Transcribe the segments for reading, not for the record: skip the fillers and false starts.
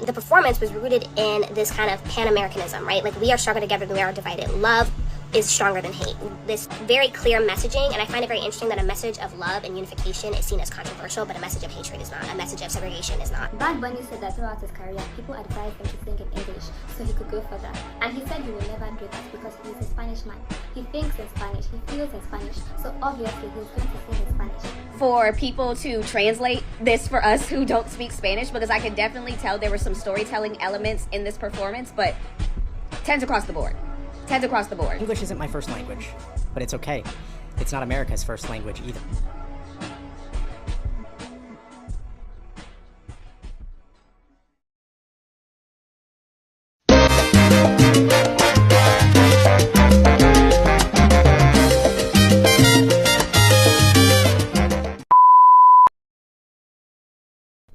The performance was rooted in this kind of Pan-Americanism, right? Like, we are stronger together than we are divided. Love is stronger than hate. This very clear messaging, and I find it very interesting that a message of love and unification is seen as controversial, but a message of hatred is not. A message of segregation is not. Bad Bunny said that throughout his career, people advised him to sing in English so he could go further. And he said he will never do that because he's a Spanish man. He thinks in Spanish, he feels in Spanish, so obviously he's going to sing in Spanish. For people to translate this for us who don't speak Spanish, because I could definitely tell there were some storytelling elements in this performance, but tens across the board. Tens across the board. English isn't my first language, but it's okay. It's not America's first language either.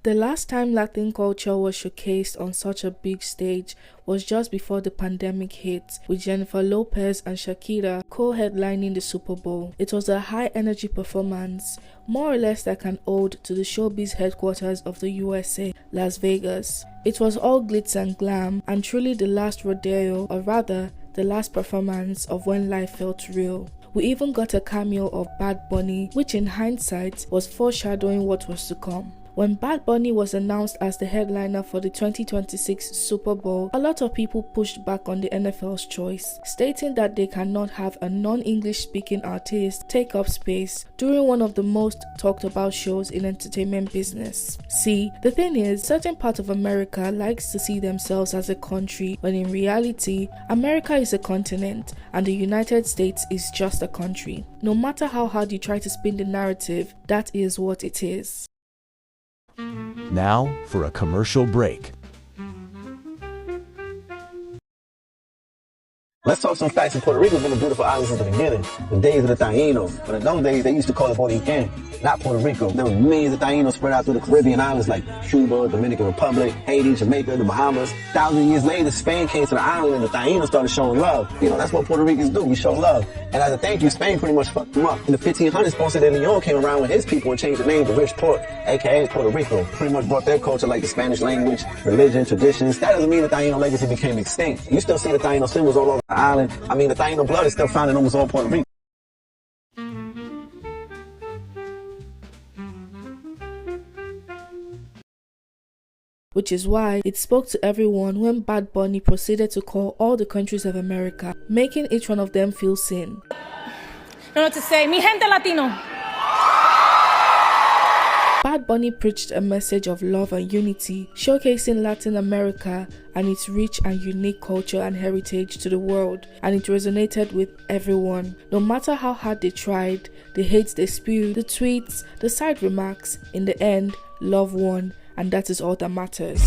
The last time Latin culture was showcased on such a big stage was just before the pandemic hit, with Jennifer Lopez and Shakira co-headlining the Super Bowl. It was a high-energy performance, more or less like an ode to the showbiz headquarters of the USA, Las Vegas. It was all glitz and glam, and truly the last rodeo, or rather, the last performance of when life felt real. We even got a cameo of Bad Bunny, which in hindsight was foreshadowing what was to come. When Bad Bunny was announced as the headliner for the 2026 Super Bowl, a lot of people pushed back on the NFL's choice, stating that they cannot have a non-English speaking artist take up space during one of the most talked about shows in entertainment business. See, the thing is, certain parts of America likes to see themselves as a country, when in reality, America is a continent and the United States is just a country. No matter how hard you try to spin the narrative, that is what it is. Now for a commercial break. Let's talk some facts. In Puerto Rico has been a beautiful island since the beginning, the days of the Taínos. But in those days, they used to call it Puerto Rican, not Puerto Rico. There were millions of Taínos spread out through the Caribbean islands like Cuba, Dominican Republic, Haiti, Jamaica, the Bahamas. Thousands of years later, Spain came to the island and the Taínos started showing love. You know, that's what Puerto Ricans do. We show love. And as a thank you, Spain pretty much fucked them up. In the 1500s, Ponce de Leon came around with his people and changed the name to Rich Port, aka Puerto Rico. Pretty much brought their culture like the Spanish language, religion, traditions. That doesn't mean the Taíno legacy became extinct. You still see the Taíno symbols all over the island. I mean, the Taíno blood is still found in almost all Puerto Rico. Which is why it spoke to everyone when Bad Bunny proceeded to call all the countries of America, making each one of them feel seen. No, to say, mi gente latino. Bad Bunny preached a message of love and unity, showcasing Latin America and its rich and unique culture and heritage to the world, and it resonated with everyone. No matter how hard they tried, the hate they spewed, the tweets, the side remarks, in the end, love won, and that is all that matters.